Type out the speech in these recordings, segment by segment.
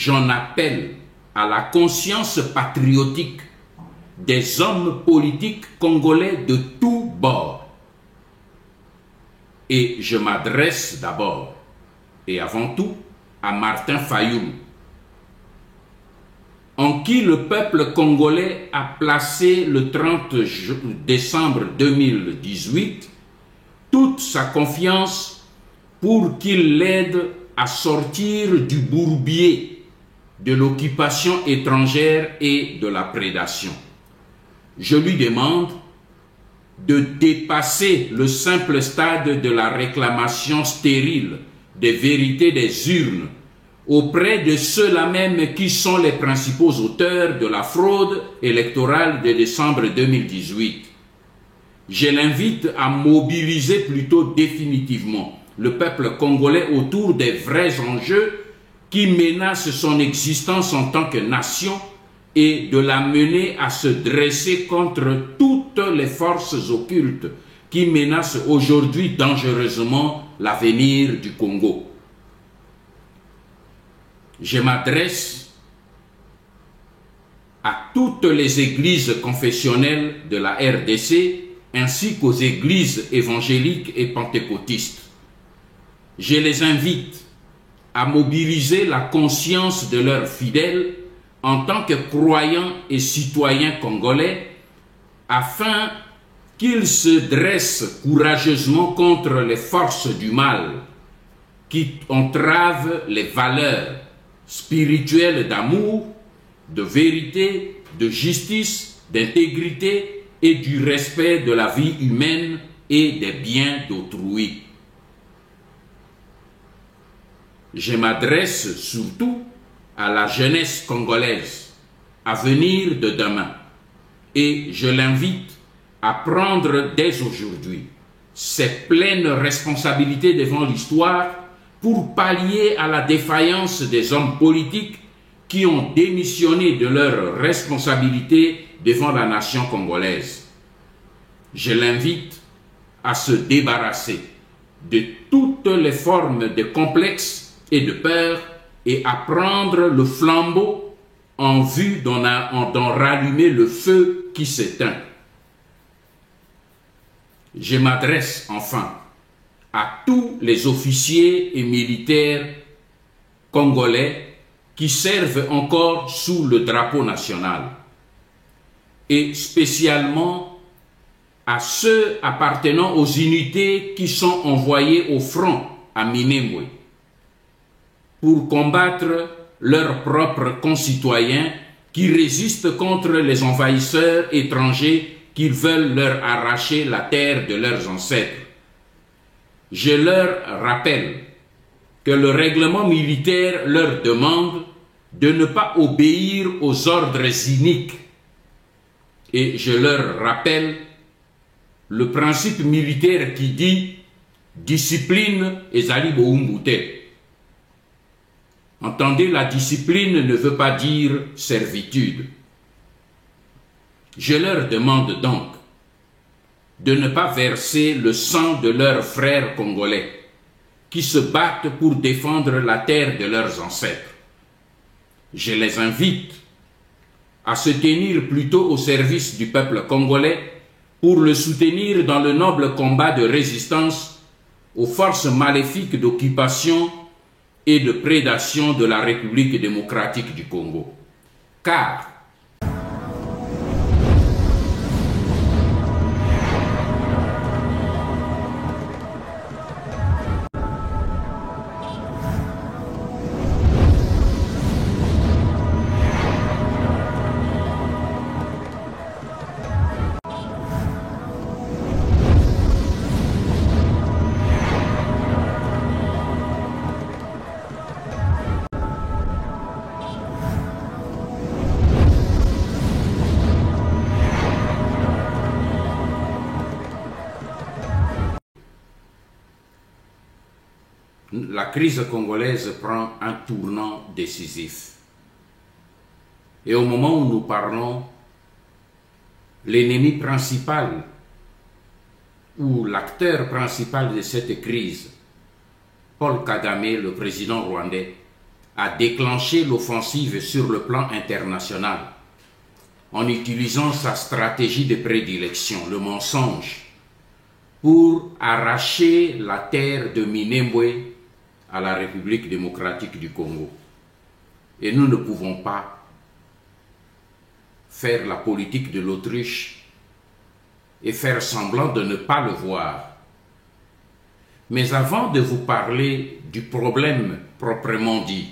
j'en appelle à la conscience patriotique des hommes politiques congolais de tous bords. Et je m'adresse d'abord et avant tout à Martin Fayulu, en qui le peuple congolais a placé le 30 décembre 2018 toute sa confiance pour qu'il l'aide à sortir du bourbier de l'occupation étrangère et de la prédation. Je lui demande de dépasser le simple stade de la réclamation stérile des vérités des urnes auprès de ceux-là même qui sont les principaux auteurs de la fraude électorale de décembre 2018. Je l'invite à mobiliser plutôt définitivement le peuple congolais autour des vrais enjeux qui menacent son existence en tant que nation et de la mener à se dresser contre toutes les forces occultes qui menacent aujourd'hui dangereusement l'avenir du Congo. Je m'adresse à toutes les églises confessionnelles de la RDC ainsi qu'aux églises évangéliques et pentecôtistes. Je les invite à mobiliser la conscience de leurs fidèles en tant que croyants et citoyens congolais afin qu'ils se dressent courageusement contre les forces du mal qui entravent les valeurs spirituelles d'amour, de vérité, de justice, d'intégrité et du respect de la vie humaine et des biens d'autrui. Je m'adresse surtout à la jeunesse congolaise, à venir de demain, et je l'invite à prendre dès aujourd'hui ses pleines responsabilités devant l'histoire pour pallier à la défaillance des hommes politiques qui ont démissionné de leurs responsabilités devant la nation congolaise. Je l'invite à se débarrasser de toutes les formes de complexes et de peur et à prendre le flambeau en vue d'en rallumer le feu qui s'éteint. Je m'adresse enfin à tous les officiers et militaires congolais qui servent encore sous le drapeau national et spécialement à ceux appartenant aux unités qui sont envoyés au front à Minembwe pour combattre leurs propres concitoyens qui résistent contre les envahisseurs étrangers qui veulent leur arracher la terre de leurs ancêtres. Je leur rappelle que le règlement militaire leur demande de ne pas obéir aux ordres iniques. Et je leur rappelle le principe militaire qui dit « discipline ezali boumbu te ». Entendez, la discipline ne veut pas dire servitude. Je leur demande donc de ne pas verser le sang de leurs frères congolais qui se battent pour défendre la terre de leurs ancêtres. Je les invite à se tenir plutôt au service du peuple congolais pour le soutenir dans le noble combat de résistance aux forces maléfiques d'occupation et de prédation de la République démocratique du Congo. Car la crise congolaise prend un tournant décisif. Et au moment où nous parlons, l'ennemi principal ou l'acteur principal de cette crise, Paul Kagame, le président rwandais, a déclenché l'offensive sur le plan international en utilisant sa stratégie de prédilection, le mensonge, pour arracher la terre de Minembwe à la République démocratique du Congo. Et nous ne pouvons pas faire la politique de l'autruche et faire semblant de ne pas le voir. Mais avant de vous parler du problème proprement dit,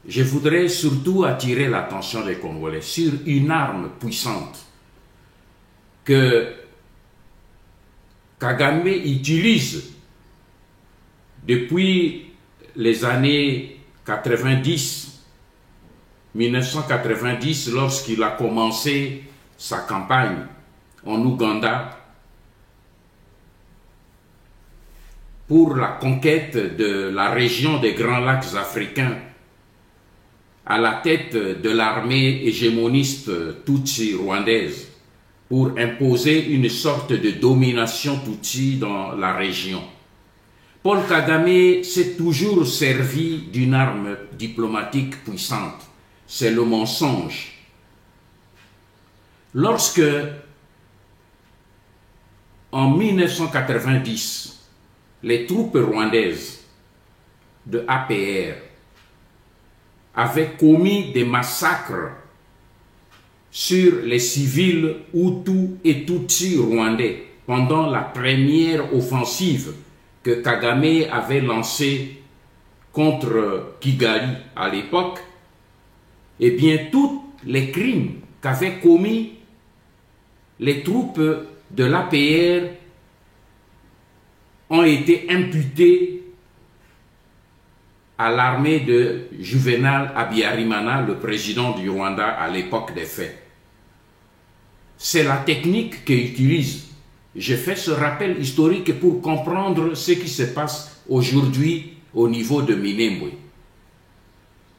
je voudrais surtout attirer l'attention des Congolais sur une arme puissante que Kagame utilise depuis les années 1990, lorsqu'il a commencé sa campagne en Ouganda pour la conquête de la région des Grands Lacs africains à la tête de l'armée hégémoniste Tutsi rwandaise pour imposer une sorte de domination Tutsi dans la région. Paul Kagame s'est toujours servi d'une arme diplomatique puissante, c'est le mensonge. Lorsque, en 1990, les troupes rwandaises de APR avaient commis des massacres sur les civils Hutus et Tutsis rwandais pendant la première offensive que Kagame avait lancée contre Kigali à l'époque, eh bien tous les crimes qu'avaient commis les troupes de l'APR ont été imputés à l'armée de Juvenal Habyarimana, le président du Rwanda à l'époque des faits. C'est la technique qu'il utilise. Je fais ce rappel historique pour comprendre ce qui se passe aujourd'hui au niveau de Minembwe.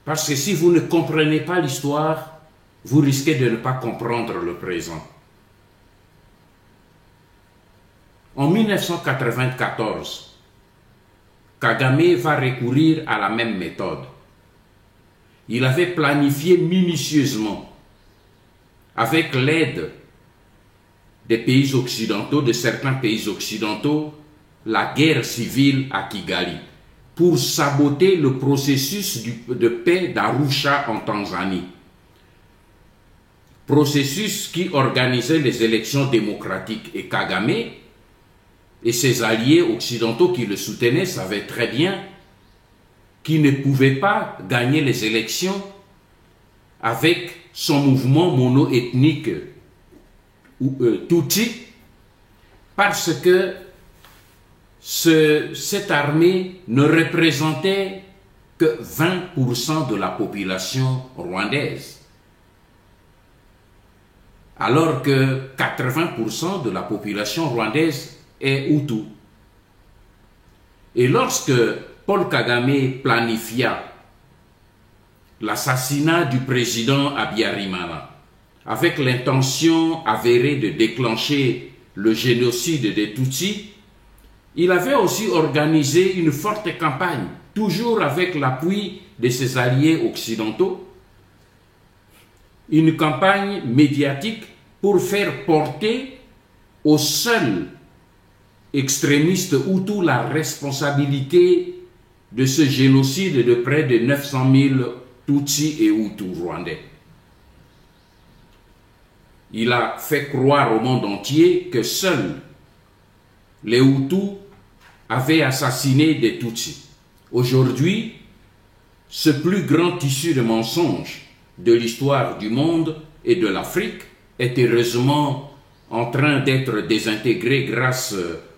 Parce que si vous ne comprenez pas l'histoire, vous risquez de ne pas comprendre le présent. En 1994, Kagame va recourir à la même méthode. Il avait planifié minutieusement, avec l'aide des pays occidentaux, de certains pays occidentaux, la guerre civile à Kigali, pour saboter le processus de paix d'Arusha en Tanzanie. Processus qui organisait les élections démocratiques. Et Kagame et ses alliés occidentaux qui le soutenaient savaient très bien qu'il ne pouvait pas gagner les élections avec son mouvement mono-ethnique Tutsi, parce que cette armée ne représentait que 20% de la population rwandaise, alors que 80% de la population rwandaise est Hutu. Et lorsque Paul Kagame planifia l'assassinat du président Habyarimana avec l'intention avérée de déclencher le génocide des Tutsis, il avait aussi organisé une forte campagne, toujours avec l'appui de ses alliés occidentaux, une campagne médiatique pour faire porter aux seuls extrémistes Hutus la responsabilité de ce génocide de près de 900 000 Tutsis et Hutus rwandais. Il a fait croire au monde entier que seuls les Hutus avaient assassiné des Tutsis. Aujourd'hui, ce plus grand tissu de mensonges de l'histoire du monde et de l'Afrique est heureusement en train d'être désintégré grâce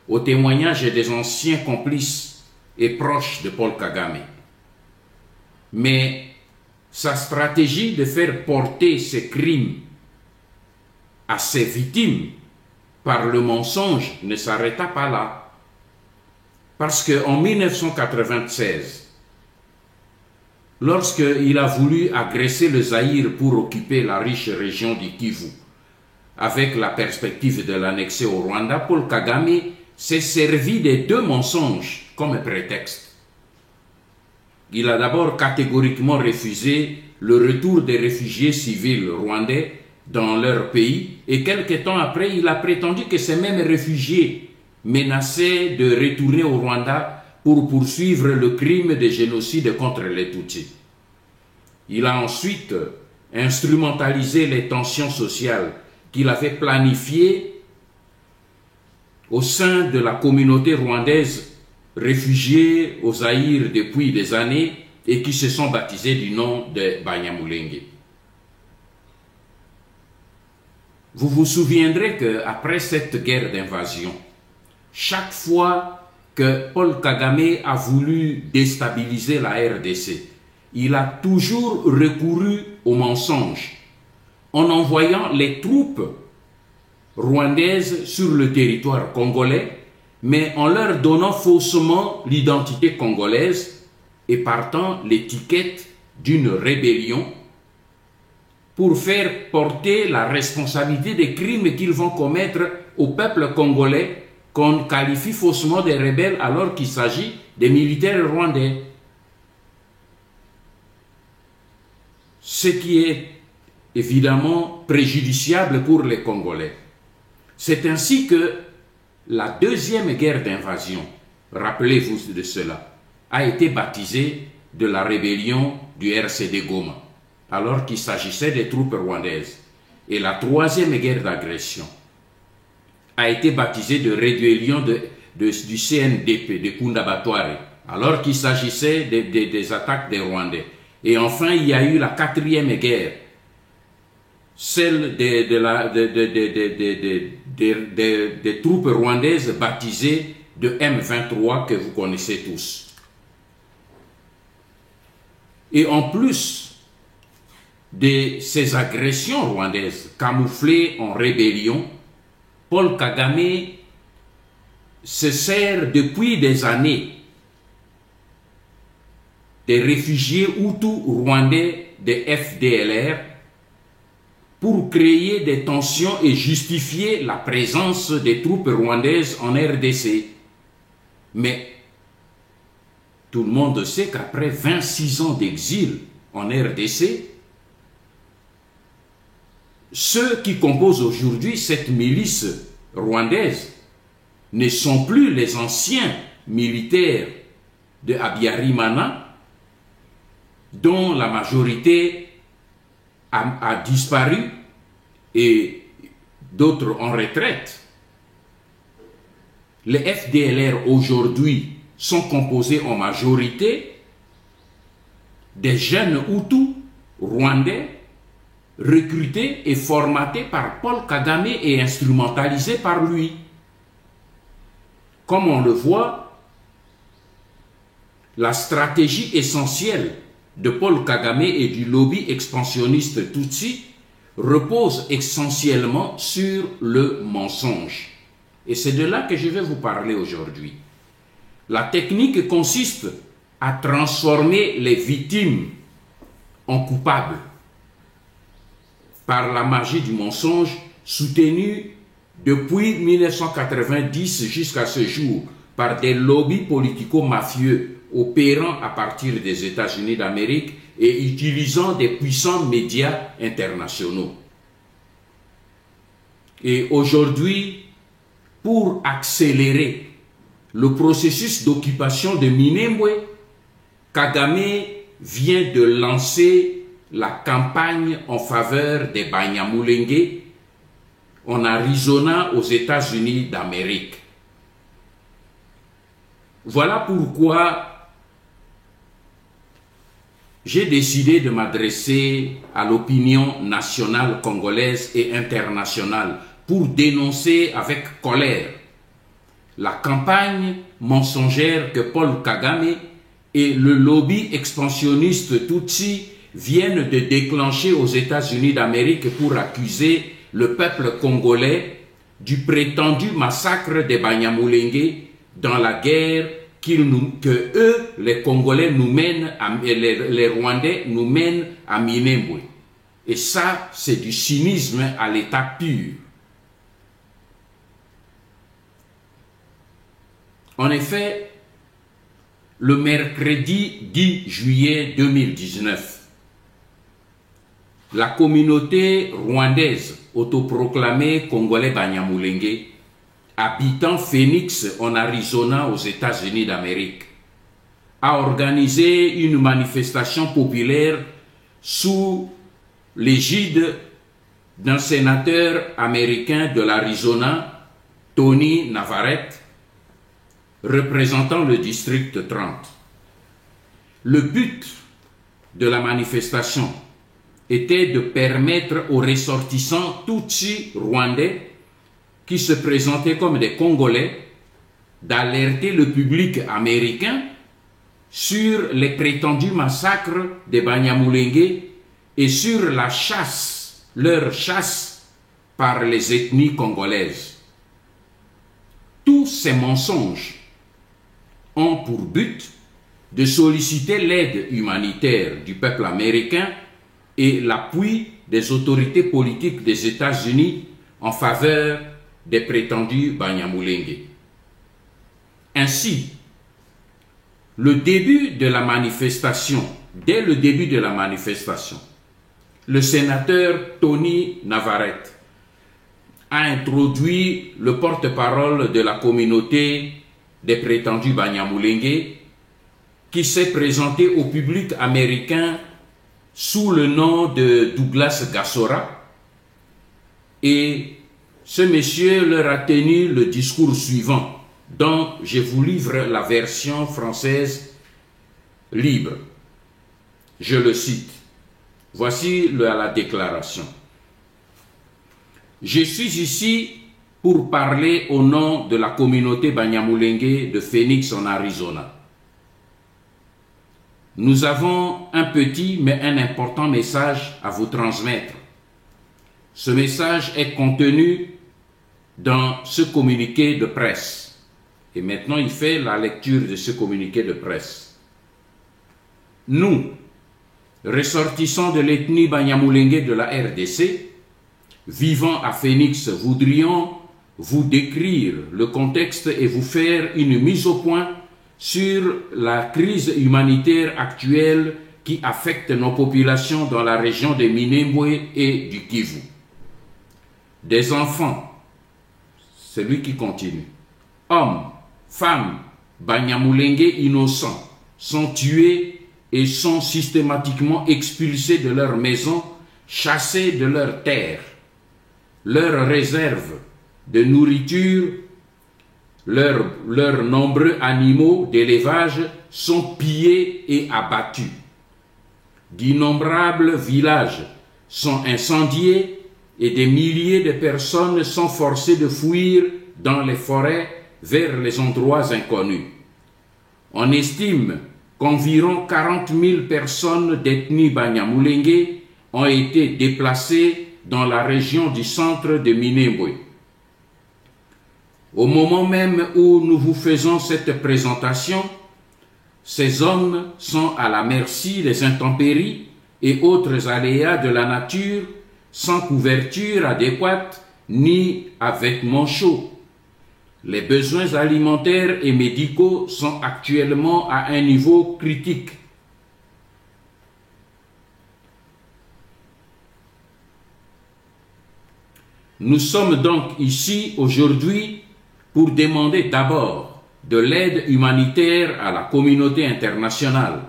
aux témoignages des anciens complices et proches de Paul Kagame. Mais sa stratégie de faire porter ses crimes à ses victimes par le mensonge ne s'arrêta pas là. Parce qu'en 1996, lorsqu'il a voulu agresser le Zaïre pour occuper la riche région du Kivu, avec la perspective de l'annexer au Rwanda, Paul Kagame s'est servi des deux mensonges comme prétexte. Il a d'abord catégoriquement refusé le retour des réfugiés civils rwandais dans leur pays et quelques temps après, il a prétendu que ces mêmes réfugiés menaçaient de retourner au Rwanda pour poursuivre le crime de génocide contre les Tutsis. Il a ensuite instrumentalisé les tensions sociales qu'il avait planifiées au sein de la communauté rwandaise réfugiés au Zaïre depuis des années et qui se sont baptisés du nom de Banyamulenge. Vous vous souviendrez qu'après cette guerre d'invasion, chaque fois que Paul Kagame a voulu déstabiliser la RDC, il a toujours recouru au mensonge en envoyant les troupes rwandaises sur le territoire congolais, mais en leur donnant faussement l'identité congolaise et partant l'étiquette d'une rébellion pour faire porter la responsabilité des crimes qu'ils vont commettre au peuple congolais qu'on qualifie faussement de rebelles alors qu'il s'agit des militaires rwandais. Ce qui est évidemment préjudiciable pour les Congolais. C'est ainsi que la deuxième guerre d'invasion, rappelez-vous de cela, a été baptisée de la rébellion du RCD Goma, alors qu'il s'agissait des troupes rwandaises. Et la troisième guerre d'agression a été baptisée de rébellion du CNDP, de Kundabatware, alors qu'il s'agissait des attaques des Rwandais. Et enfin, il y a eu la quatrième guerre, celle des troupes rwandaises baptisées de M23 que vous connaissez tous. Et en plus de ces agressions rwandaises camouflées en rébellion, Paul Kagame se sert depuis des années des réfugiés hutus rwandais des FDLR pour créer des tensions et justifier la présence des troupes rwandaises en RDC. Mais tout le monde sait qu'après 26 ans d'exil en RDC, ceux qui composent aujourd'hui cette milice rwandaise ne sont plus les anciens militaires de Habyarimana, dont la majorité a disparu et d'autres en retraite. Les FDLR aujourd'hui sont composés en majorité des jeunes Hutus rwandais recrutés et formatés par Paul Kagame et instrumentalisés par lui. Comme on le voit, la stratégie essentielle de Paul Kagame et du lobby expansionniste Tutsi repose essentiellement sur le mensonge. Et c'est de là que je vais vous parler aujourd'hui. La technique consiste à transformer les victimes en coupables par la magie du mensonge soutenue depuis 1990 jusqu'à ce jour par des lobbies politico-mafieux opérant à partir des États-Unis d'Amérique et utilisant des puissants médias internationaux. Et aujourd'hui, pour accélérer le processus d'occupation de Minembwe, Kagame vient de lancer la campagne en faveur des Banyamulenge en Arizona aux États-Unis d'Amérique. Voilà pourquoi j'ai décidé de m'adresser à l'opinion nationale congolaise et internationale pour dénoncer avec colère la campagne mensongère que Paul Kagame et le lobby expansionniste Tutsi viennent de déclencher aux États-Unis d'Amérique pour accuser le peuple congolais du prétendu massacre des Banyamulenge dans la guerre que eux, les Congolais, nous mènent, les Rwandais nous mènent à Minembwe. Et ça, c'est du cynisme à l'état pur. En effet, le mercredi 10 juillet 2019. La communauté rwandaise autoproclamée Congolais Banyamulenge, habitant Phoenix en Arizona aux États-Unis d'Amérique, a organisé une manifestation populaire sous l'égide d'un sénateur américain de l'Arizona, Tony Navarrete, représentant le district 30. Le but de la manifestation était de permettre aux ressortissants Tutsi rwandais qui se présentaient comme des Congolais d'alerter le public américain sur les prétendus massacres des Banyamulenge et sur la chasse, leur chasse par les ethnies congolaises. Tous ces mensonges ont pour but de solliciter l'aide humanitaire du peuple américain et l'appui des autorités politiques des États-Unis en faveur des prétendus Banyamulenge. Ainsi, dès le début de la manifestation, le sénateur Tony Navarrete a introduit le porte-parole de la communauté des prétendus Banyamulenge qui s'est présenté au public américain sous le nom de Douglas Gassora, et ce monsieur leur a tenu le discours suivant, dont je vous livre la version française libre. Je le cite. Voici la déclaration. Je suis ici pour parler au nom de la communauté Banyamulenge de Phoenix en Arizona. Nous avons un petit mais un important message à vous transmettre. Ce message est contenu dans ce communiqué de presse. Et maintenant, il fait la lecture de ce communiqué de presse. Nous, ressortissants de l'ethnie Banyamulenge de la RDC, vivant à Phoenix, voudrions vous décrire le contexte et vous faire une mise au point sur la crise humanitaire actuelle qui affecte nos populations dans la région de Minembwe et du Kivu. Des enfants, c'est lui qui continue, hommes, femmes, Banyamulenge innocents sont tués et sont systématiquement expulsés de leurs maisons, chassés de leurs terres. Leurs réserves de nourriture, leurs nombreux animaux d'élevage sont pillés et abattus. D'innombrables villages sont incendiés et des milliers de personnes sont forcées de fuir dans les forêts vers les endroits inconnus. On estime qu'environ 40 000 personnes d'ethnie Banyamulenge ont été déplacées dans la région du centre de Minembwe. Au moment même où nous vous faisons cette présentation, ces hommes sont à la merci des intempéries et autres aléas de la nature, sans couverture adéquate ni avec vêtements chauds. Les besoins alimentaires et médicaux sont actuellement à un niveau critique. Nous sommes donc ici aujourd'hui pour demander d'abord de l'aide humanitaire à la communauté internationale.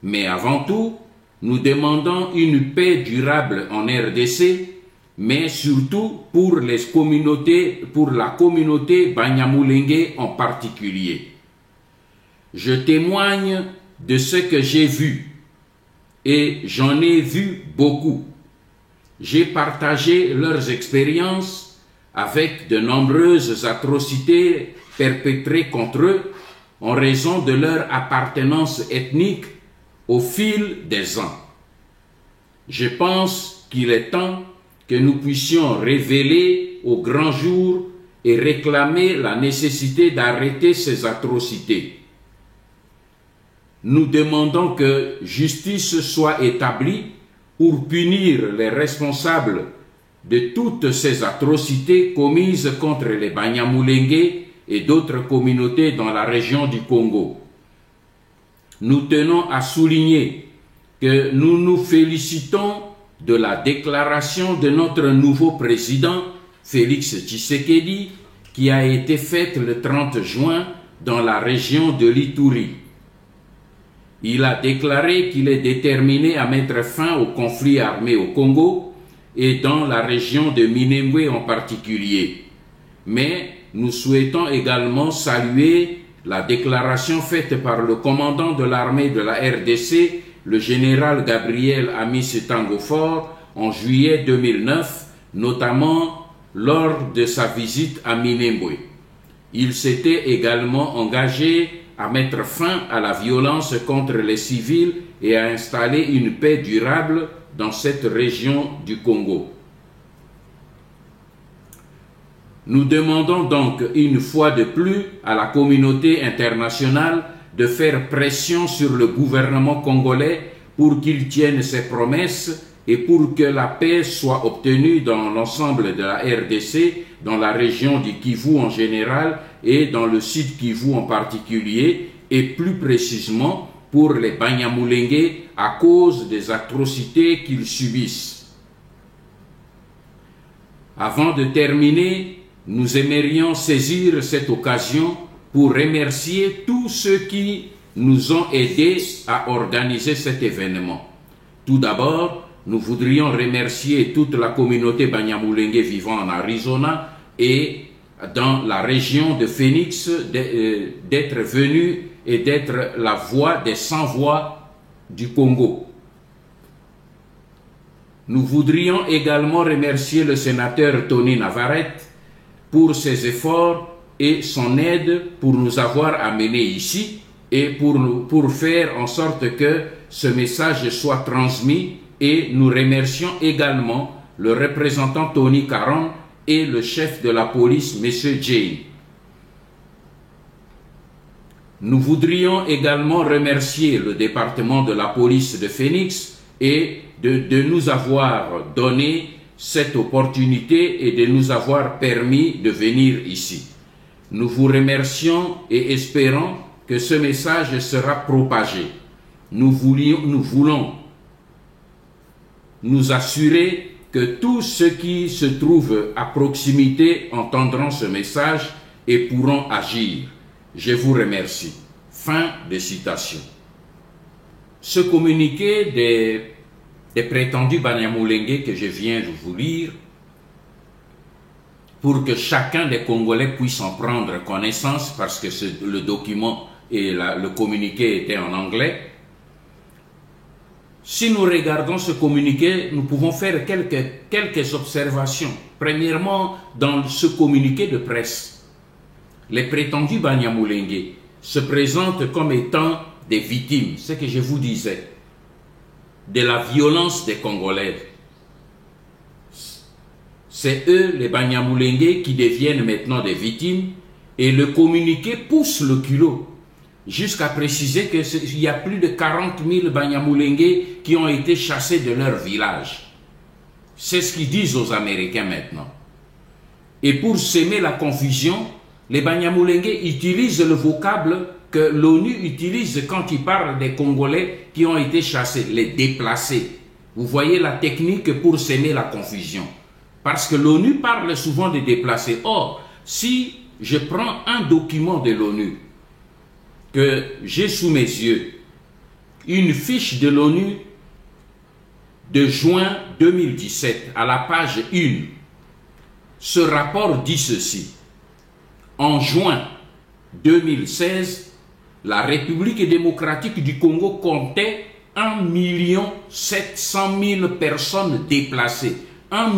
Mais avant tout, nous demandons une paix durable en RDC, mais surtout pour la communauté Banyamulenge en particulier. Je témoigne de ce que j'ai vu, et j'en ai vu beaucoup. J'ai partagé leurs expériences avec de nombreuses atrocités perpétrées contre eux en raison de leur appartenance ethnique au fil des ans. Je pense qu'il est temps que nous puissions révéler au grand jour et réclamer la nécessité d'arrêter ces atrocités. Nous demandons que justice soit établie pour punir les responsables de toutes ces atrocités commises contre les Banyamulenge et d'autres communautés dans la région du Congo. nous tenons à souligner que nous nous félicitons de la déclaration de notre nouveau président, Félix Tshisekedi, qui a été faite le 30 juin dans la région de l'Ituri. Il a déclaré qu'il est déterminé à mettre fin au conflit armé au Congo et dans la région de Minembwe en particulier. Mais nous souhaitons également saluer la déclaration faite par le commandant de l'armée de la RDC, le général Gabriel Amis Tangofor, en juillet 2009, notamment lors de sa visite à Minembwe. Il s'était également engagé à mettre fin à la violence contre les civils et à installer une paix durable dans cette région du Congo. Nous demandons donc une fois de plus à la communauté internationale de faire pression sur le gouvernement congolais pour qu'il tienne ses promesses et pour que la paix soit obtenue dans l'ensemble de la RDC, dans la région du Kivu en général et dans le Sud Kivu en particulier, et plus précisément pour les Banyamulenge à cause des atrocités qu'ils subissent. Avant de terminer, nous aimerions saisir cette occasion pour remercier tous ceux qui nous ont aidés à organiser cet événement. Tout d'abord, nous voudrions remercier toute la communauté Banyamulenge vivant en Arizona et dans la région de Phoenix d'être venus et d'être la voix des sans-voix du Congo. Nous voudrions également remercier le sénateur Tony Navarrete pour ses efforts et son aide pour nous avoir amenés ici et pour faire en sorte que ce message soit transmis. Et nous remercions également le représentant Tony Caron et le chef de la police, M. Jay. Nous voudrions également remercier le département de la police de Phoenix et de nous avoir donné cette opportunité et de nous avoir permis de venir ici. Nous vous remercions et espérons que ce message sera propagé. Nous voulons nous assurer que tous ceux qui se trouvent à proximité entendront ce message et pourront agir. Je vous remercie. Fin de citation. Ce communiqué des prétendus Banyamulenge que je viens de vous lire, pour que chacun des Congolais puisse en prendre connaissance, parce que le document et le communiqué étaient en anglais. Si nous regardons ce communiqué, nous pouvons faire quelques observations. Premièrement, dans ce communiqué de presse, les prétendus Banyamulenge se présentent comme étant des victimes, ce que je vous disais, de la violence des Congolais. C'est eux, les Banyamulenge, qui deviennent maintenant des victimes, et le communiqué pousse le culot jusqu'à préciser qu'il y a plus de 40 000 Banyamulenge qui ont été chassés de leur village. C'est ce qu'ils disent aux Américains maintenant. Et pour semer la confusion, les Banyamulenge utilisent le vocable que l'ONU utilise quand il parle des Congolais qui ont été chassés, les déplacés. Vous voyez la technique pour semer la confusion. Parce que l'ONU parle souvent des déplacés. Or, si je prends un document de l'ONU que j'ai sous mes yeux, une fiche de l'ONU de juin 2017 à la page 1, ce rapport dit ceci. En juin 2016, la République démocratique du Congo comptait 1 700 000 personnes déplacées. 1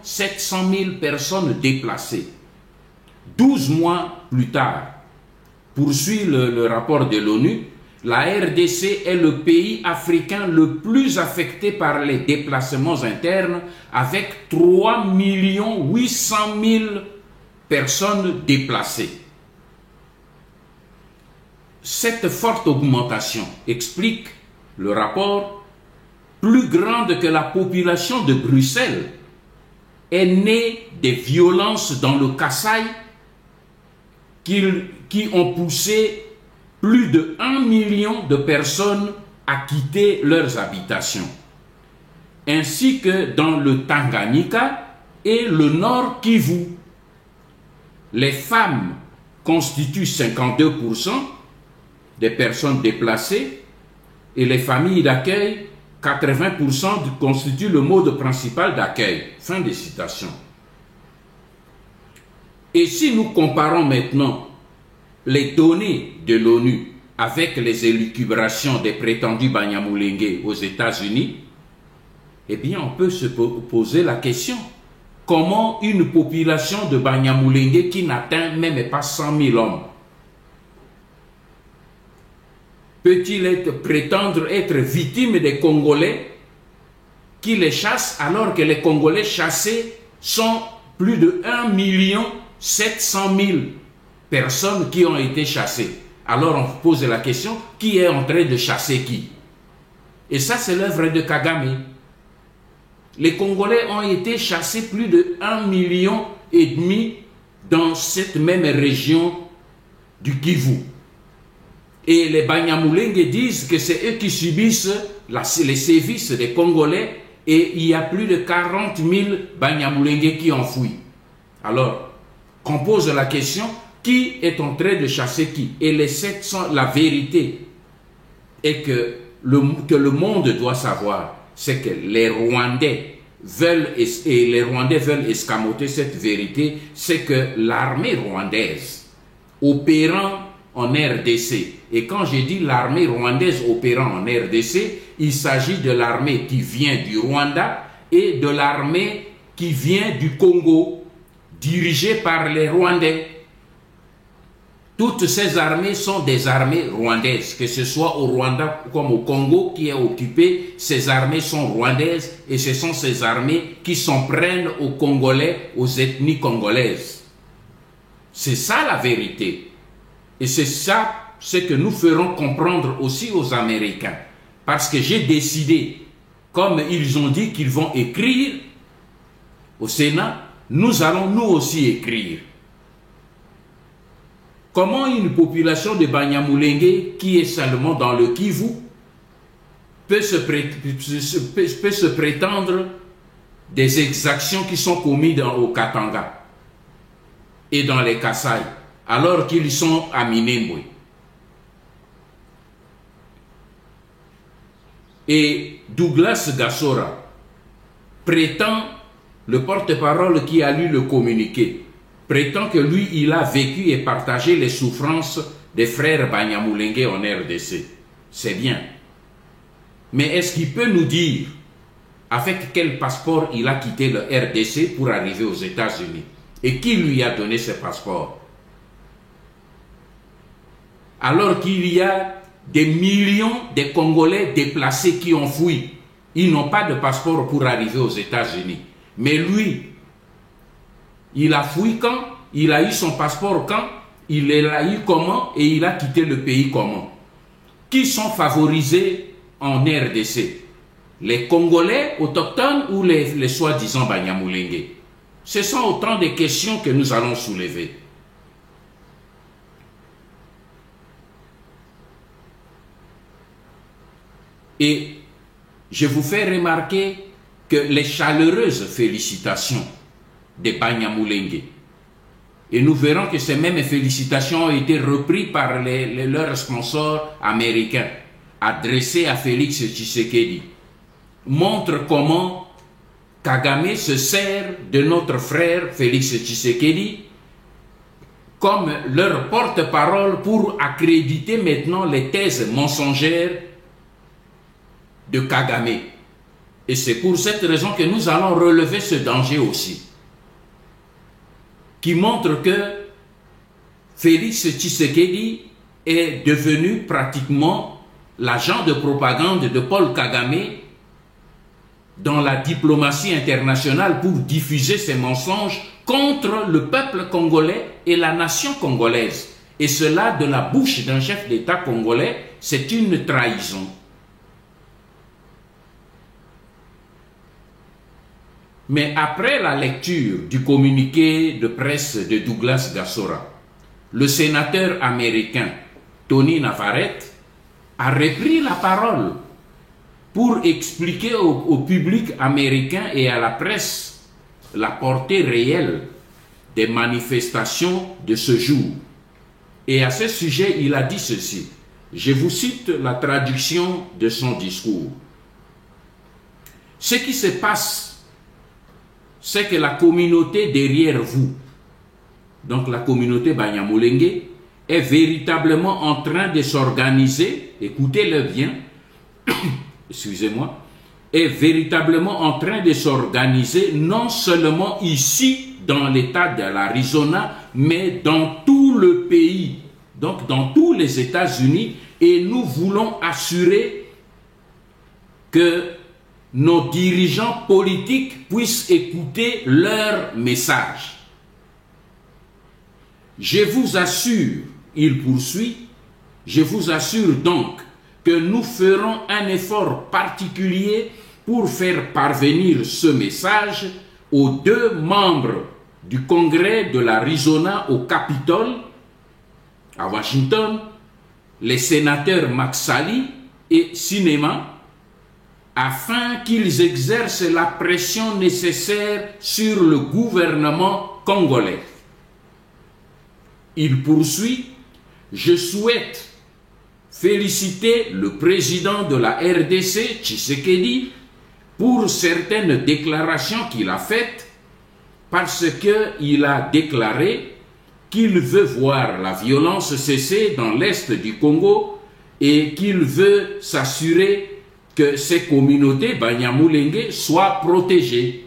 700 000 personnes déplacées. 12 mois plus tard, poursuit le rapport de l'ONU, la RDC est le pays africain le plus affecté par les déplacements internes avec 3 800 000 personnes déplacées. Cette forte augmentation explique le rapport, plus grande que la population de Bruxelles, est née des violences dans le Kasaï qui ont poussé plus de 1 million de personnes à quitter leurs habitations, ainsi que dans le Tanganyika et le Nord Kivu. Les femmes constituent 52% des personnes déplacées et les familles d'accueil, 80% constituent le mode principal d'accueil. Fin de citation. Et si nous comparons maintenant les données de l'ONU avec les élucubrations des prétendus Banyamulenge aux États-Unis, eh bien on peut se poser la question: comment une population de Banyamulenge qui n'atteint même pas 100 000 hommes peut-il prétendre être victime des Congolais qui les chassent, alors que les Congolais chassés sont plus de 1 700 000 personnes qui ont été chassées? Alors on pose la question, qui est en train de chasser qui? Et ça, c'est l'œuvre de Kagame. Les Congolais ont été chassés plus de 1,5 million dans cette même région du Kivu. Et les Banyamulenge disent que c'est eux qui subissent les sévices des Congolais, et il y a plus de 40 000 Banyamulenge qui ont fui. Alors, qu'on pose la question, qui est en train de chasser qui? Et la vérité est que le monde doit savoir, c'est que les Rwandais veulent escamoter cette vérité, c'est que l'armée rwandaise opérant en RDC, et quand je dis l'armée rwandaise opérant en RDC, il s'agit de l'armée qui vient du Rwanda et de l'armée qui vient du Congo, dirigée par les Rwandais. Toutes ces armées sont des armées rwandaises, que ce soit au Rwanda comme au Congo qui est occupé, ces armées sont rwandaises, et ce sont ces armées qui s'en prennent aux Congolais, aux ethnies congolaises. C'est ça la vérité. Et c'est ça ce que nous ferons comprendre aussi aux Américains. Parce que j'ai décidé, comme ils ont dit qu'ils vont écrire au Sénat, nous allons nous aussi écrire. Comment une population de Banyamulenge qui est seulement dans le Kivu peut se prétendre des exactions qui sont commises au Katanga et dans les Kasaï, alors qu'ils sont à Minembwe? Et Douglas Gassora prétend, le porte-parole qui a lu le communiqué, prétend que lui, il a vécu et partagé les souffrances des frères Banyamulenge en RDC. C'est bien. Mais est-ce qu'il peut nous dire avec quel passeport il a quitté le RDC pour arriver aux États-Unis? Et qui lui a donné ce passeport? Alors qu'il y a des millions de Congolais déplacés qui ont fui. Ils n'ont pas de passeport pour arriver aux États-Unis. Mais lui, il a fui quand? Il a eu son passeport quand? Il l'a eu comment? Et il a quitté le pays comment? Qui sont favorisés en RDC? Les Congolais autochtones ou les soi-disant Banyamulenge? Ce sont autant de questions que nous allons soulever. Et je vous fais remarquer que les chaleureuses félicitations des Banyamulenge, et nous verrons que ces mêmes félicitations ont été reprises par leurs sponsors américains, adressées à Félix Tshisekedi, montrent comment Kagame se sert de notre frère Félix Tshisekedi comme leur porte-parole pour accréditer maintenant les thèses mensongères de Kagame. Et c'est pour cette raison que nous allons relever ce danger aussi, qui montre que Félix Tshisekedi est devenu pratiquement l'agent de propagande de Paul Kagame dans la diplomatie internationale pour diffuser ses mensonges contre le peuple congolais et la nation congolaise. Et cela de la bouche d'un chef d'État congolais, c'est une trahison. Mais après la lecture du communiqué de presse de Douglas Gassora, le sénateur américain Tony Navarrete, a repris la parole pour expliquer au public américain et à la presse la portée réelle des manifestations de ce jour. Et à ce sujet, il a dit ceci. Je vous cite la traduction de son discours. Ce qui se passe, c'est que la communauté derrière vous, donc la communauté Banyamulenge, est véritablement en train de s'organiser, écoutez-le bien, excusez-moi, est véritablement en train de s'organiser non seulement ici dans l'état de l'Arizona, mais dans tout le pays, donc dans tous les États-Unis, et nous voulons assurer que nos dirigeants politiques puissent écouter leur message. Je vous assure, il poursuit, je vous assure donc que nous ferons un effort particulier pour faire parvenir ce message aux 2 membres du Congrès de l'Arizona au Capitole, à Washington, les sénateurs Max Sally et Sinema, afin qu'ils exercent la pression nécessaire sur le gouvernement congolais. Il poursuit, je souhaite féliciter le président de la RDC, Tshisekedi, pour certaines déclarations qu'il a faites, parce qu'il a déclaré qu'il veut voir la violence cesser dans l'est du Congo et qu'il veut s'assurer que ces communautés Banyamulenge soient protégées.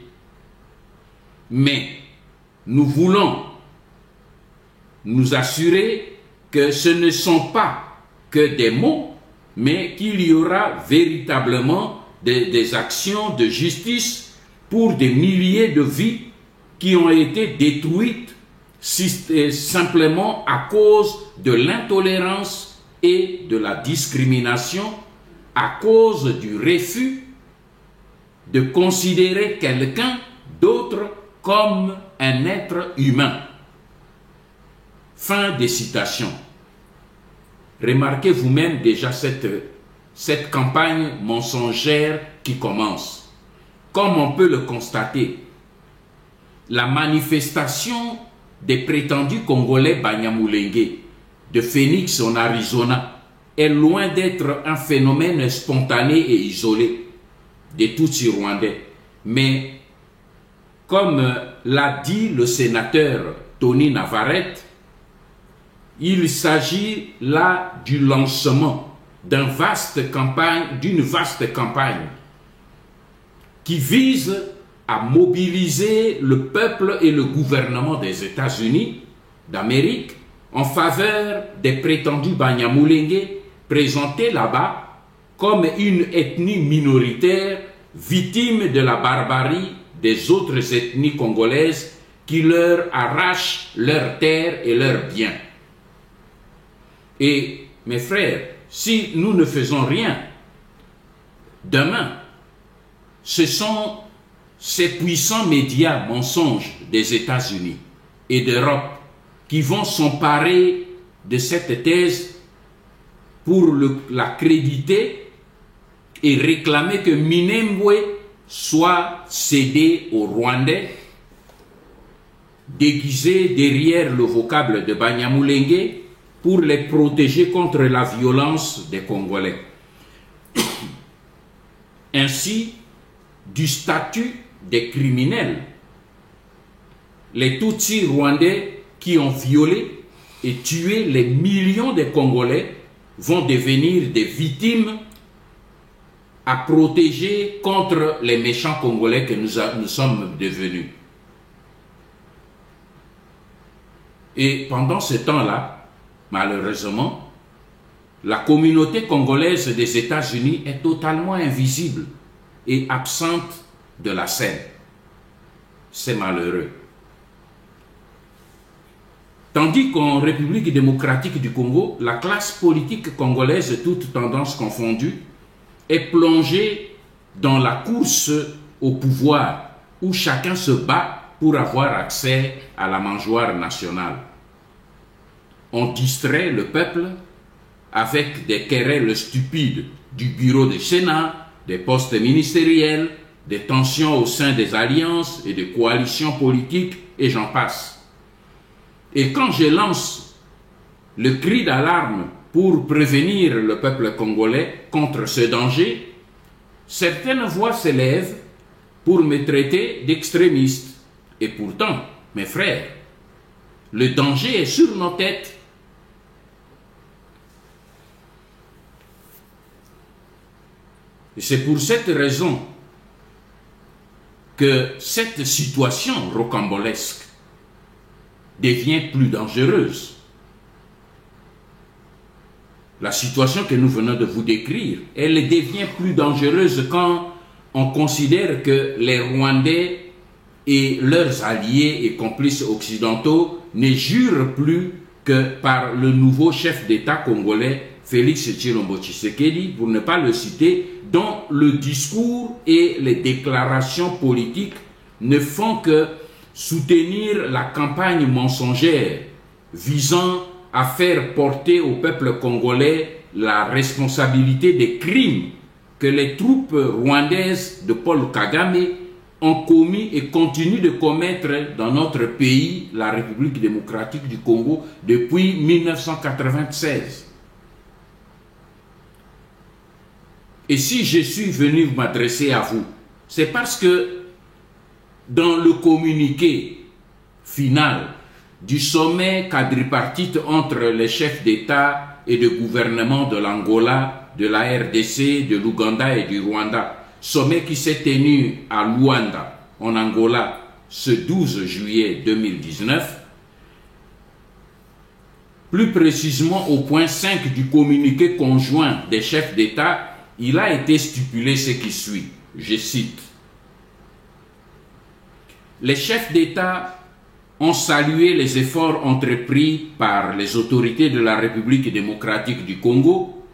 Mais nous voulons nous assurer que ce ne sont pas que des mots, mais qu'il y aura véritablement des actions de justice pour des milliers de vies qui ont été détruites simplement à cause de l'intolérance et de la discrimination, à cause du refus de considérer quelqu'un d'autre comme un être humain. Fin des citations. Remarquez vous-même déjà cette campagne mensongère qui commence. Comme on peut le constater, la manifestation des prétendus Congolais Banyamulenge de Phoenix en Arizona est loin d'être un phénomène spontané et isolé des Tutsis rwandais. Mais, comme l'a dit le sénateur Tony Navarrete, il s'agit là du lancement d'une vaste campagne qui vise à mobiliser le peuple et le gouvernement des États-Unis d'Amérique en faveur des prétendus Banyamulenge présentés là-bas comme une ethnie minoritaire victime de la barbarie des autres ethnies congolaises qui leur arrachent leurs terres et leurs biens. Et mes frères, si nous ne faisons rien, demain, ce sont ces puissants médias mensonges des États-Unis et d'Europe qui vont s'emparer de cette thèse pour l'accréditer et réclamer que Minembwe soit cédé aux Rwandais, déguisé derrière le vocable de Banyamulenge pour les protéger contre la violence des Congolais. Ainsi, du statut des criminels, les Tutsis rwandais qui ont violé et tué les millions de Congolais vont devenir des victimes à protéger contre les méchants Congolais que nous sommes devenus. Et pendant ce temps-là, malheureusement, la communauté congolaise des États-Unis est totalement invisible et absente de la scène. C'est malheureux. Tandis qu'en République démocratique du Congo, la classe politique congolaise, toutes tendances confondues, est plongée dans la course au pouvoir où chacun se bat pour avoir accès à la mangeoire nationale. On distrait le peuple avec des querelles stupides du bureau du Sénat, des postes ministériels, des tensions au sein des alliances et des coalitions politiques, et j'en passe. Et quand je lance le cri d'alarme pour prévenir le peuple congolais contre ce danger, certaines voix s'élèvent pour me traiter d'extrémiste. Et pourtant, mes frères, le danger est sur nos têtes. Et c'est pour cette raison que cette situation rocambolesque devient plus dangereuse. La situation que nous venons de vous décrire, elle devient plus dangereuse quand on considère que les Rwandais et leurs alliés et complices occidentaux ne jurent plus que par le nouveau chef d'État congolais, Félix Tshilombo Tshisekedi, pour ne pas le citer, dont le discours et les déclarations politiques ne font que soutenir la campagne mensongère visant à faire porter au peuple congolais la responsabilité des crimes que les troupes rwandaises de Paul Kagame ont commis et continuent de commettre dans notre pays, la République démocratique du Congo, depuis 1996. Et si je suis venu m'adresser à vous, c'est parce que dans le communiqué final du sommet quadripartite entre les chefs d'État et de gouvernement de l'Angola, de la RDC, de l'Ouganda et du Rwanda, sommet qui s'est tenu à Luanda, en Angola, ce 12 juillet 2019, plus précisément au point 5 du communiqué conjoint des chefs d'État, il a été stipulé ce qui suit, je cite. Les chefs d'État ont salué les efforts entrepris par les autorités de la République démocratique du Congo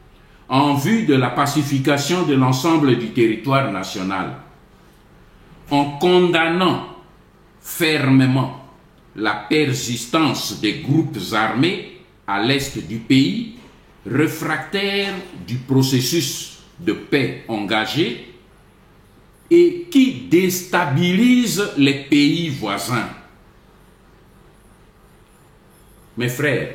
en vue de la pacification de l'ensemble du territoire national, en condamnant fermement la persistance des groupes armés à l'est du pays, réfractaires du processus de paix engagé et qui déstabilisent les pays voisins. Mes frères,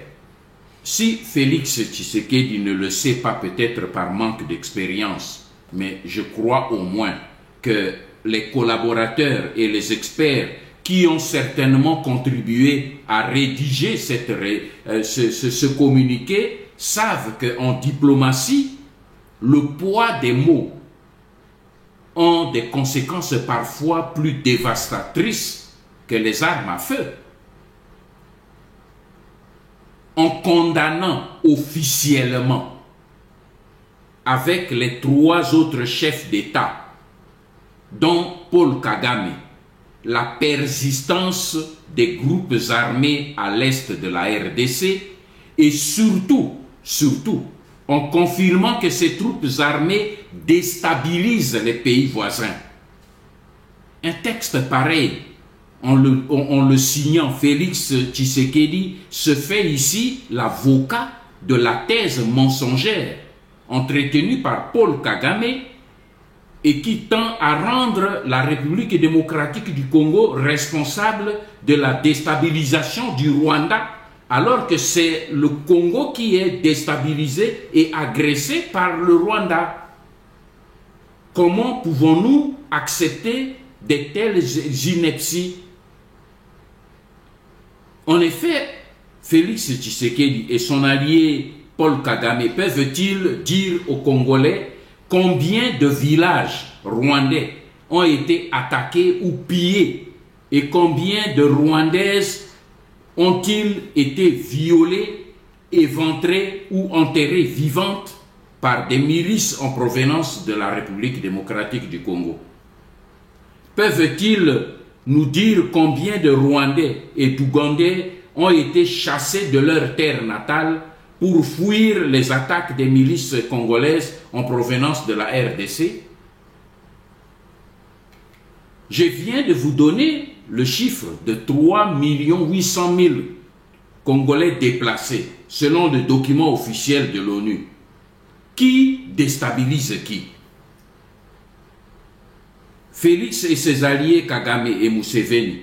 si Félix Tshisekedi ne le sait pas peut-être par manque d'expérience, mais je crois au moins que les collaborateurs et les experts qui ont certainement contribué à rédiger ce communiqué savent qu'en diplomatie, le poids des mots ont des conséquences parfois plus dévastatrices que les armes à feu. En condamnant officiellement avec les 3 autres chefs d'État, dont Paul Kagame, la persistance des groupes armés à l'est de la RDC et surtout, en confirmant que ces troupes armées déstabilisent les pays voisins. Un texte pareil, en le signant Félix Tshisekedi, se fait ici l'avocat de la thèse mensongère entretenue par Paul Kagame et qui tend à rendre la République démocratique du Congo responsable de la déstabilisation du Rwanda, alors que c'est le Congo qui est déstabilisé et agressé par le Rwanda. Comment pouvons-nous accepter de telles inepties? En effet, Félix Tshisekedi et son allié Paul Kagame peuvent-ils dire aux Congolais combien de villages rwandais ont été attaqués ou pillés et combien de Rwandaises ont-ils été violées, éventrées ou enterrées vivantes par des milices en provenance de la République démocratique du Congo? Peuvent-ils nous dire combien de Rwandais et d'Ougandais ont été chassés de leur terre natale pour fuir les attaques des milices congolaises en provenance de la RDC? Je viens de vous donner le chiffre de 3 800 000 Congolais déplacés, selon le document officiel de l'ONU. Qui déstabilise qui? Félix et ses alliés Kagame et Museveni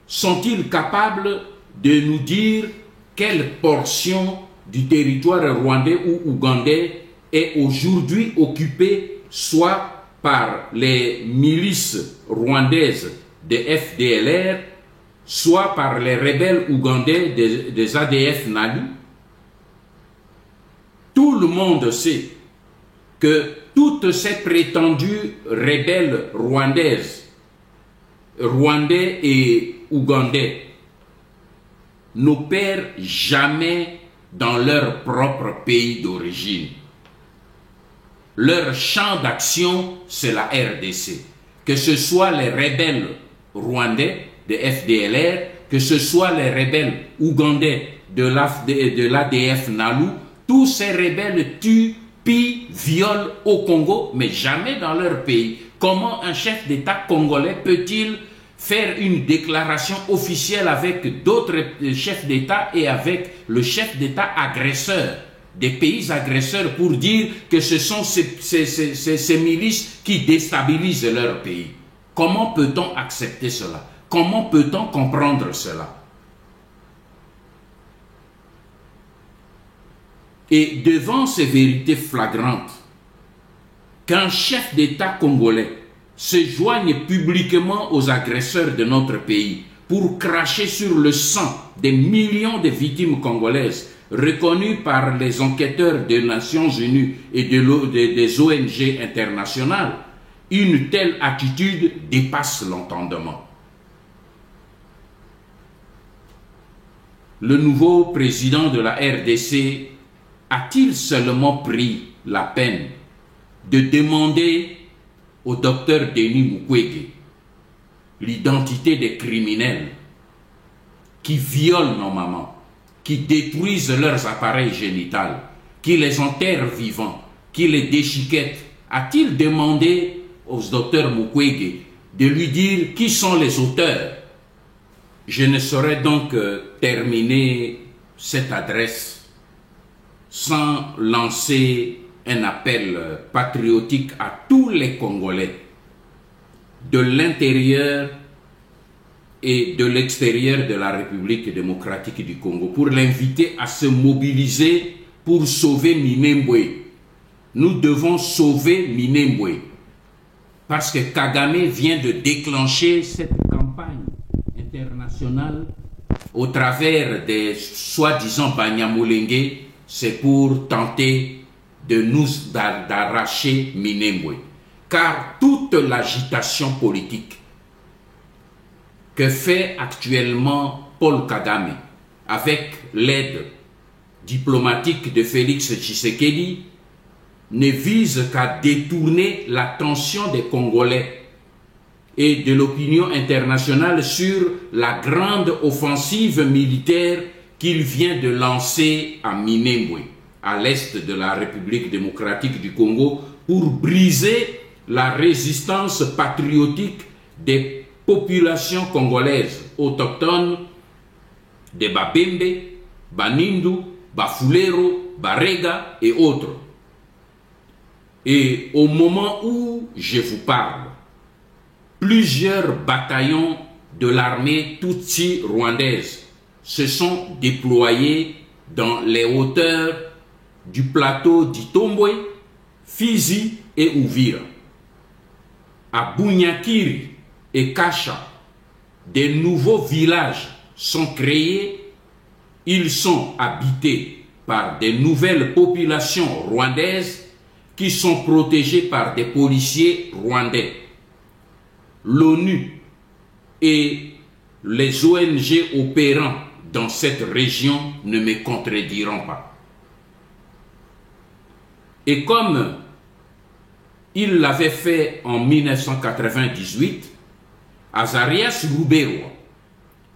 sont-ils capables de nous dire quelle portion du territoire rwandais ou ougandais est aujourd'hui occupée soit par les milices rwandaises des FDLR, soit par les rebelles ougandais des ADF NALU? Tout le monde sait que toutes ces prétendues rebelles rwandaises, rwandais et ougandais, n'opèrent jamais dans leur propre pays d'origine. Leur champ d'action, c'est la RDC. Que ce soit les rebelles rwandais de FDLR, que ce soit les rebelles ougandais de l'ADF NALU, tous ces rebelles tuent, pillent, violent au Congo, mais jamais dans leur pays. Comment un chef d'État congolais peut-il faire une déclaration officielle avec d'autres chefs d'État et avec le chef d'État agresseur des pays agresseurs pour dire que ce sont ces milices qui déstabilisent leur pays? Comment peut-on accepter cela? Comment peut-on comprendre cela? Et devant ces vérités flagrantes, qu'un chef d'État congolais se joigne publiquement aux agresseurs de notre pays pour cracher sur le sang des millions de victimes congolaises reconnues par les enquêteurs des Nations Unies et des ONG internationales, une telle attitude dépasse l'entendement. Le nouveau président de la RDC a-t-il seulement pris la peine de demander au docteur Denis Mukwege l'identité des criminels qui violent nos mamans, qui détruisent leurs appareils génitaux, qui les enterrent vivants, qui les déchiquettent? A-t-il demandé au docteur Mukwege de lui dire qui sont les auteurs? Je ne saurais donc terminer cette adresse sans lancer un appel patriotique à tous les Congolais de l'intérieur et de l'extérieur de la République démocratique du Congo pour l'inviter à se mobiliser pour sauver Minembwe. Nous devons sauver Minembwe parce que Kagame vient de déclencher cette campagne internationale au travers des soi-disant Banyamulenge. C'est pour tenter de nous d'arracher Minembwe. Car toute l'agitation politique que fait actuellement Paul Kagame avec l'aide diplomatique de Félix Tshisekedi ne vise qu'à détourner l'attention des Congolais et de l'opinion internationale sur la grande offensive militaire qu'il vient de lancer à Minembwe, à l'est de la République démocratique du Congo, pour briser la résistance patriotique des populations congolaises autochtones, des Babembe, Banindu, Bafulero, Barega et autres. Et au moment où je vous parle, plusieurs bataillons de l'armée Tutsi rwandaise se sont déployés dans les hauteurs du plateau d'Itombwe, Fizi et Uvira. À Bunyakiri et Kasha, des nouveaux villages sont créés. Ils sont habités par des nouvelles populations rwandaises qui sont protégées par des policiers rwandais. L'ONU et les ONG opérant dans cette région ne me contrediront pas. Et comme il l'avait fait en 1998, Azarias Ruberwa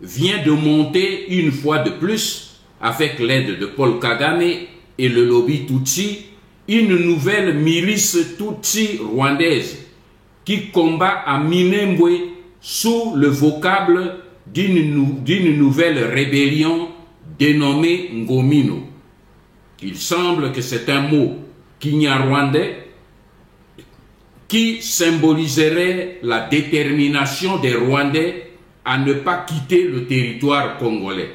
vient de monter une fois de plus, avec l'aide de Paul Kagame et le lobby Tutsi, une nouvelle milice Tutsi rwandaise qui combat à Minembwe sous le vocable d'une nouvelle rébellion dénommé Ngomino. Il semble que c'est un mot kinyarwandais qui symboliserait la détermination des Rwandais à ne pas quitter le territoire congolais.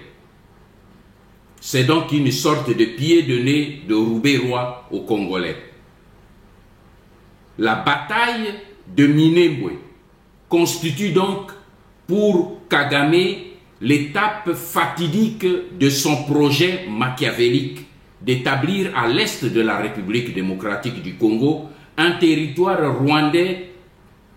C'est donc une sorte de pied de nez de Roubaix-Roi aux Congolais. La bataille de Minembwe constitue donc pour Kagame l'étape fatidique de son projet machiavélique d'établir à l'est de la République démocratique du Congo un territoire rwandais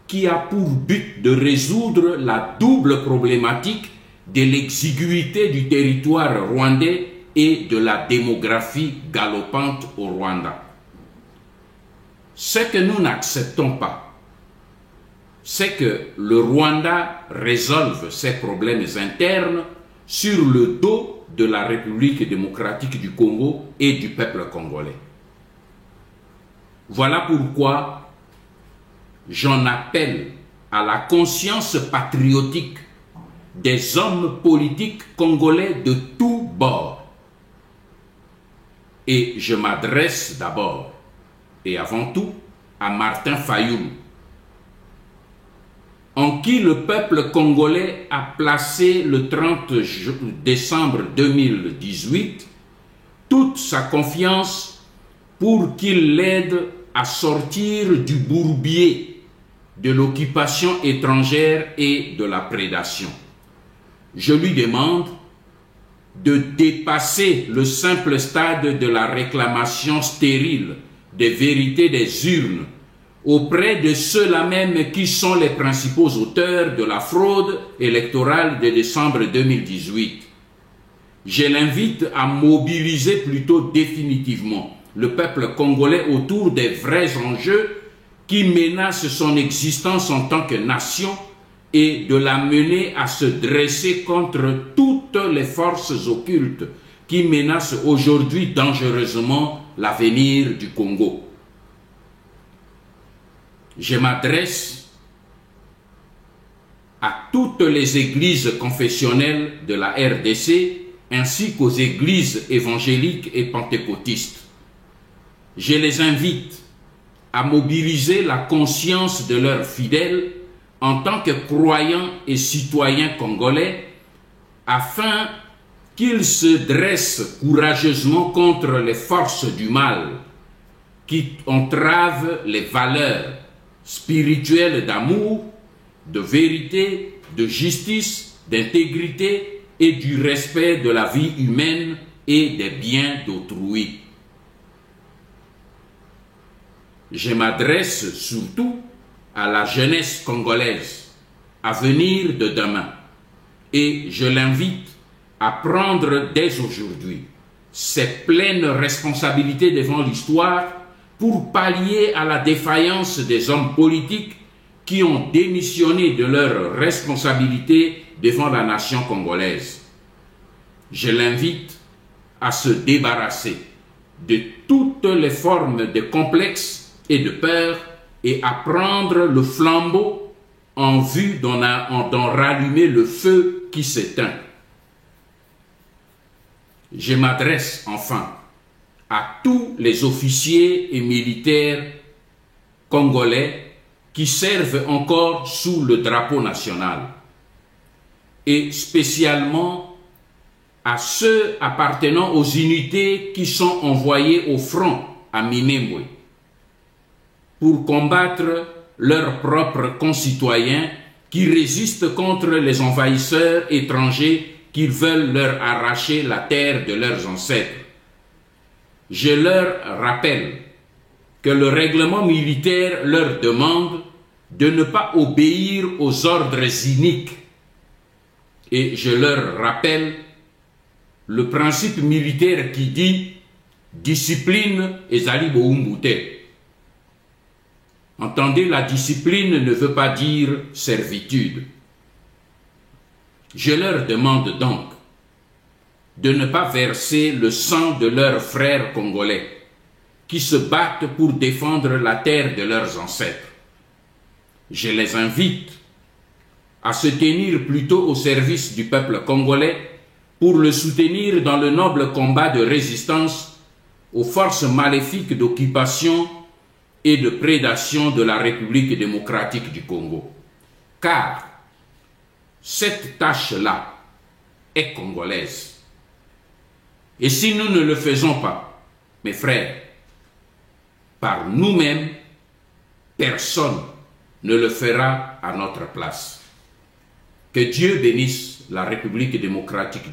qui a pour but de résoudre la double problématique de l'exiguïté du territoire rwandais et de la démographie galopante au Rwanda. Ce que nous n'acceptons pas, c'est que le Rwanda résolve ses problèmes internes sur le dos de la République démocratique du Congo et du peuple congolais. Voilà pourquoi j'en appelle à la conscience patriotique des hommes politiques congolais de tous bords. Et je m'adresse d'abord et avant tout à Martin Fayoum, en qui le peuple congolais a placé le 30 décembre 2018 toute sa confiance pour qu'il l'aide à sortir du bourbier de l'occupation étrangère et de la prédation. Je lui demande de dépasser le simple stade de la réclamation stérile des vérités des urnes auprès de ceux-là même qui sont les principaux auteurs de la fraude électorale de décembre 2018. Je l'invite à mobiliser plutôt définitivement le peuple congolais autour des vrais enjeux qui menacent son existence en tant que nation et de la mener à se dresser contre toutes les forces occultes qui menacent aujourd'hui dangereusement l'avenir du Congo. Je m'adresse à toutes les églises confessionnelles de la RDC ainsi qu'aux églises évangéliques et pentecôtistes. Je les invite à mobiliser la conscience de leurs fidèles en tant que croyants et citoyens congolais afin qu'ils se dressent courageusement contre les forces du mal qui entravent les valeurs spirituelles d'amour, de vérité, de justice, d'intégrité et du respect de la vie humaine et des biens d'autrui. Je m'adresse surtout à la jeunesse congolaise, à venir de demain, et je l'invite à prendre dès aujourd'hui ses pleines responsabilités devant l'histoire pour pallier à la défaillance des hommes politiques qui ont démissionné de leurs responsabilités devant la nation congolaise. Je l'invite à se débarrasser de toutes les formes de complexes et de peur et à prendre le flambeau en vue d'en rallumer le feu qui s'éteint. Je m'adresse enfin à tous les officiers et militaires congolais qui servent encore sous le drapeau national et spécialement à ceux appartenant aux unités qui sont envoyées au front à Minembwe pour combattre leurs propres concitoyens qui résistent contre les envahisseurs étrangers qui veulent leur arracher la terre de leurs ancêtres. Je leur rappelle que le règlement militaire leur demande de ne pas obéir aux ordres iniques. Et je leur rappelle le principe militaire qui dit « discipline ezali boumboute ». Entendez, la discipline ne veut pas dire servitude. Je leur demande donc de ne pas verser le sang de leurs frères congolais qui se battent pour défendre la terre de leurs ancêtres. Je les invite à se tenir plutôt au service du peuple congolais pour le soutenir dans le noble combat de résistance aux forces maléfiques d'occupation et de prédation de la République démocratique du Congo. Car cette tâche-là est congolaise. Et si nous ne le faisons pas, mes frères, par nous-mêmes, personne ne le fera à notre place. Que Dieu bénisse la République démocratique.